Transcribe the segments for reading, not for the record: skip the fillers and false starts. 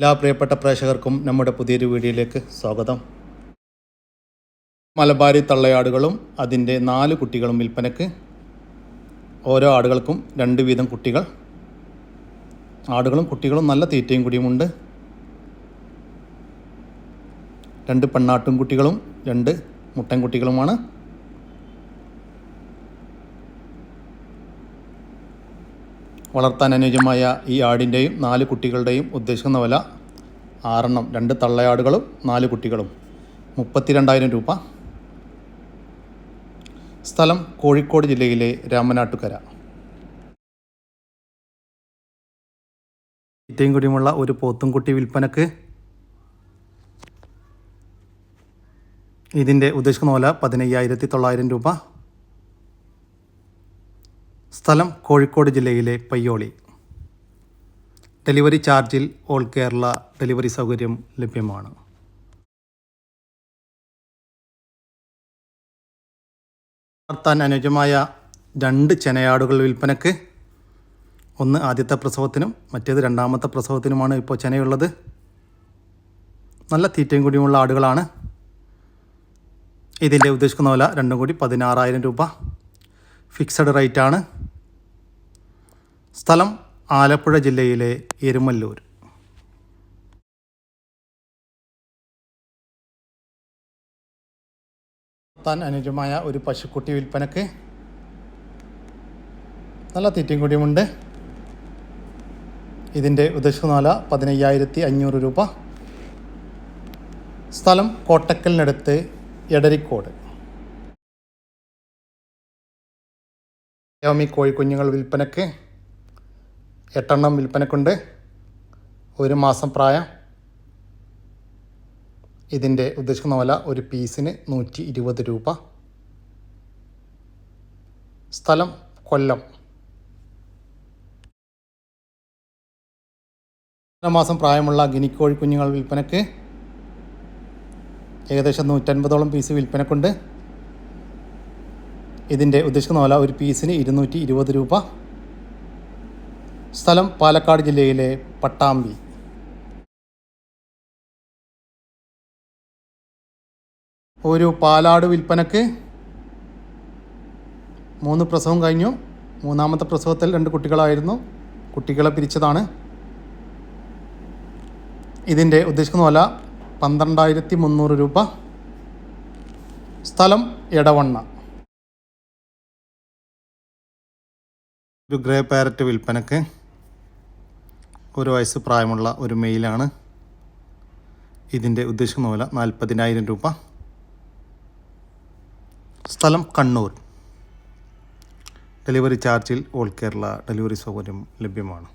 എല്ലാ പ്രിയപ്പെട്ട പ്രേക്ഷകർക്കും നമ്മുടെ പുതിയൊരു വീഡിയോയിലേക്ക് സ്വാഗതം. മലബാരി തള്ളയാടുകളും അതിൻ്റെ 4 കുട്ടികളും വിൽപ്പനയ്ക്ക്. ഓരോ ആടുകൾക്കും 2 വീതം കുട്ടികൾ. ആടുകളും കുട്ടികളും നല്ല തീറ്റയും കുടിയുമുണ്ട്. 2 പെണ്ണാട്ടും കുട്ടികളും 2 മുട്ടൻ കുട്ടികളുമാണ്. വളർത്താൻ അനുയോജ്യമായ ഈ ആടിൻ്റെയും 4 കുട്ടികളുടെയും ഉദ്ദേശിക്കുന്ന വില 6 എണ്ണം 2 തള്ളയാടുകളും 4 കുട്ടികളും 32,000 രൂപ. സ്ഥലം കോഴിക്കോട് ജില്ലയിലെ രാമനാട്ടുകര. തീറ്റയും കുടിയുമുള്ള ഒരു പോത്തും കുട്ടി വിൽപ്പനക്ക്. ഇതിൻ്റെ ഉദ്ദേശിക്കുന്ന വില 15,900 രൂപ. സ്ഥലം കോഴിക്കോട് ജില്ലയിലെ പയ്യോളി. ഡെലിവറി ചാർജിൽ ഓൾ കേരള ഡെലിവറി സൗകര്യം ലഭ്യമാണ്. വളർത്താൻ അനുയോജ്യമായ 2 ചെനയാടുകൾ വിൽപ്പനക്ക്. ഒന്ന് ആദ്യത്തെ പ്രസവത്തിനും മറ്റേത് 2ാമത്തെ പ്രസവത്തിനുമാണ് ഇപ്പോൾ ചെനയുള്ളത്. നല്ല തീറ്റയും കൂടിയുമുള്ള ആടുകളാണ്. ഇതിൻ്റെ ഉദ്ദേശിക്കുന്ന വില 2 കൂടി 16,000 രൂപ. ഫിക്സഡ് റേറ്റ് ആണ്. സ്ഥലം ആലപ്പുഴ ജില്ലയിലെ എരുമല്ലൂർ. താൻ അനുയോജ്യമായ ഒരു പശുക്കുട്ടി വിൽപ്പനക്ക്. നല്ല തീറ്റയും കൂടിയുമുണ്ട്. ഇതിൻ്റെ ഉദ്ദേശിക്കുന്ന വില 15,500 രൂപ. സ്ഥലം കോട്ടക്കലിനടുത്ത് എടരിക്കോട്. യോമി കോഴിക്കുഞ്ഞുങ്ങൾ വിൽപ്പനക്ക്. 8 എണ്ണം വിൽപ്പനക്കുണ്ട്. 1 മാസം പ്രായം. ഇതിൻ്റെ ഉദ്ദേശിക്കുന്ന വില ഒരു പീസിന് 120 രൂപ. സ്ഥലം കൊല്ലം. 1 മാസം പ്രായമുള്ള ഗിനിക്കോഴി കുഞ്ഞുങ്ങൾ വിൽപ്പനക്ക്. ഏകദേശം 150ഓളം പീസ് വിൽപ്പനക്കുണ്ട്. ഇതിൻ്റെ ഉദ്ദേശിക്കുന്ന വില ഒരു പീസിന് 220 രൂപ. സ്ഥലം പാലക്കാട് ജില്ലയിലെ പട്ടാമ്പി. ഒരു പാലാട് വിൽപ്പനക്ക്. 3 പ്രസവം കഴിഞ്ഞു. 3ാമത്തെ പ്രസവത്തിൽ 2 കുട്ടികളായിരുന്നു. കുട്ടികളെ പിരിച്ചതാണ്. ഇതിൻ്റെ ഉദ്ദേശിക്കുന്ന വില 12,300 രൂപ. സ്ഥലം എടവണ്ണ. ഒരു ഗ്രേ പാരറ്റ് വിൽപ്പനക്ക്. 1 വയസ്സ് പ്രായമുള്ള ഒരു മെയിലാണ്. ഇതിൻ്റെ ഉദ്ദേശിക്കുന്ന വില 40,000 രൂപ. സ്ഥലം കണ്ണൂർ. ഡെലിവറി ചാർജിൽ ഓൾ കേരള ഡെലിവറി സൗകര്യം ലഭ്യമാണ്.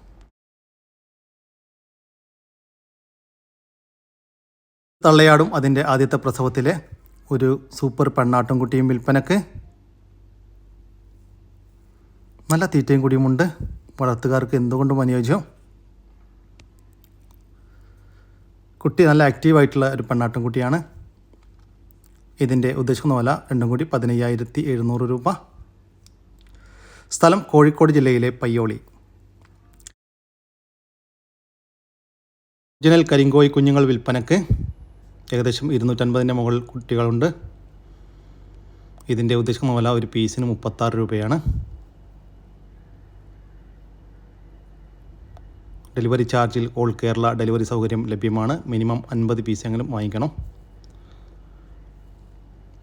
തള്ളയാടും അതിൻ്റെ ആദ്യത്തെ പ്രസവത്തിലെ ഒരു സൂപ്പർ പെണ്ണാട്ടും കുട്ടിയും വിൽപ്പനക്ക്. നല്ല തീറ്റയും കൂടിയുമുണ്ട്. വളർത്തുകാർക്ക് എന്തുകൊണ്ടും അനുയോജ്യം. കുട്ടി നല്ല ആക്റ്റീവായിട്ടുള്ള ഒരു പെണ്ണാട്ടും കുട്ടിയാണ്. ഇതിൻ്റെ ഉദ്ദേശിക്കുന്ന വില 2 കൂടി 15,700 രൂപ. സ്ഥലം കോഴിക്കോട് ജില്ലയിലെ പയ്യോളി. ഒറിജിനൽ കരിങ്കോഴി കുഞ്ഞുങ്ങൾ വിൽപ്പനക്ക്. ഏകദേശം 250ൻ്റെ മുകളിൽ കുട്ടികളുണ്ട്. ഇതിൻ്റെ ഉദ്ദേശിക്കുന്ന വില ഒരു പീസിന് 36 രൂപയാണ്. ഡെലിവറി ചാർജിൽ ഓൾ കേരള ഡെലിവറി സൗകര്യം ലഭ്യമാണ്. മിനിമം 50 പീസെങ്കിലും വാങ്ങിക്കണം.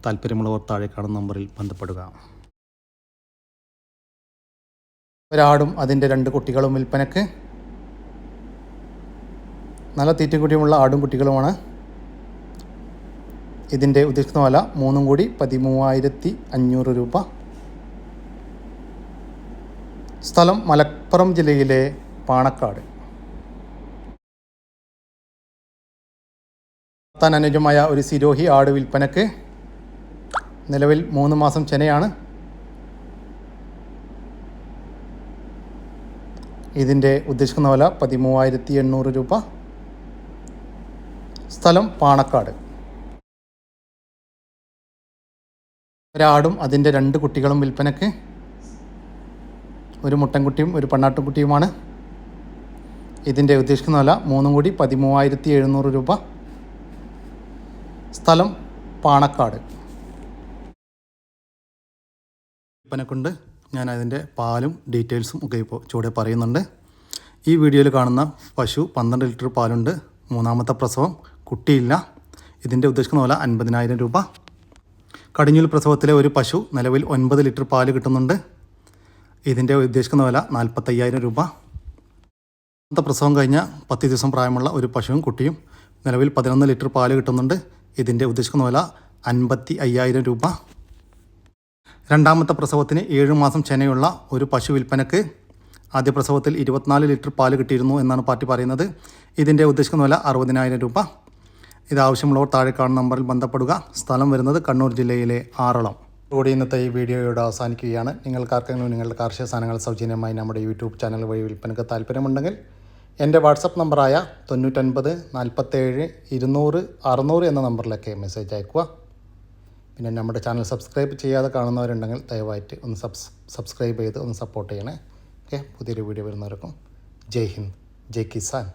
താല്പര്യമുള്ളവർ താഴെ കാണുന്ന നമ്പറിൽ ബന്ധപ്പെടുക. ഒരാടും അതിൻ്റെ 2 കുട്ടികളും വിൽപ്പനക്ക്. നല്ല തീറ്റക്കുട്ടിയുമുള്ള ആടും കുട്ടികളുമാണ്. ഇതിൻ്റെ ഉദ്ദേശിക്കുന്ന വില 3 കൂടി 13,500 രൂപ. സ്ഥലം മലപ്പുറം ജില്ലയിലെ പാണക്കാട്. വളർത്താൻ അനുയോജ്യമായ ഒരു സിരോഹി ആട് വിൽപ്പനക്ക്. നിലവിൽ 3 മാസം ചെനയാണ്. ഇതിൻ്റെ ഉദ്ദേശിക്കുന്ന വില 13,800 രൂപ. സ്ഥലം പാണക്കാട്. ഒരാടും അതിൻ്റെ 2 കുട്ടികളും വിൽപ്പനക്ക്. ഒരു മുട്ടൻകുട്ടിയും ഒരു പെണ്ണാട്ടുംകുട്ടിയുമാണ്. ഇതിൻ്റെ ഉദ്ദേശിക്കുന്ന വില 3,13,700 രൂപ. സ്ഥലം പാണക്കാട്. വിൽപ്പനക്കുണ്ട്. ഞാൻ അതിൻ്റെ പാലും ഡീറ്റെയിൽസും ഒക്കെ ഇപ്പോൾ ചൂടെ പറയുന്നുണ്ട്. ഈ വീഡിയോയിൽ കാണുന്ന പശു 12 ലിറ്റർ പാലുണ്ട്. 3ാമത്തെ പ്രസവം, കുട്ടിയില്ല. ഇതിൻ്റെ ഉദ്ദേശിക്കുന്ന വില 50,000 രൂപ. കടിഞ്ഞൂൽ പ്രസവത്തിലെ ഒരു പശു നിലവിൽ 9 ലിറ്റർ പാല് കിട്ടുന്നുണ്ട്. ഇതിൻ്റെ ഉദ്ദേശിക്കുന്ന വില 45,000 രൂപ. പ്രസവം കഴിഞ്ഞ 10 ദിവസം പ്രായമുള്ള ഒരു പശുവും കുട്ടിയും നിലവിൽ 11 ലിറ്റർ പാല് കിട്ടുന്നുണ്ട്. ഇതിൻ്റെ ഉദ്ദേശിക്കുന്ന വില 55,000 രൂപ. 2ാമത്തെ പ്രസവത്തിന് 7 മാസം ചെനയുള്ള ഒരു പശു വിൽപ്പനക്ക്. ആദ്യ പ്രസവത്തിൽ 24 ലിറ്റർ പാല് കിട്ടിയിരുന്നു എന്നാണ് പാർട്ടി പറയുന്നത്. ഇതിൻ്റെ ഉദ്ദേശിക്കുന്ന വില 60,000 രൂപ. ഇതാവശ്യമുള്ളവർ താഴെ കാണുന്ന നമ്പറിൽ ബന്ധപ്പെടുക. സ്ഥലം വരുന്നത് കണ്ണൂർ ജില്ലയിലെ ആറളം. കൂടി ഇന്നത്തെ ഈ വീഡിയോയോട് അവസാനിക്കുകയാണ്. നിങ്ങൾക്കാർക്കെങ്കിലും നിങ്ങളുടെ കാർഷിക സാധനങ്ങൾ സൗജന്യമായി നമ്മുടെ യൂട്യൂബ് ചാനൽ വഴി വിൽപ്പനക്ക് താല്പര്യമുണ്ടെങ്കിൽ എൻ്റെ വാട്സപ്പ് നമ്പറായ 99 47 200 600 എന്ന നമ്പറിലേക്ക് മെസ്സേജ് അയക്കുക. പിന്നെ നമ്മുടെ ചാനൽ സബ്സ്ക്രൈബ് ചെയ്യാതെ കാണുന്നവരുണ്ടെങ്കിൽ ദയവായിട്ട് ഒന്ന് സബ്സ്ക്രൈബ് ചെയ്ത് ഒന്ന് സപ്പോർട്ട് ചെയ്യണേ. ഓക്കെ, പുതിയൊരു വീഡിയോ വരുന്നവർക്കും ജയ് ഹിന്ദ്, ജയ് കിസാൻ.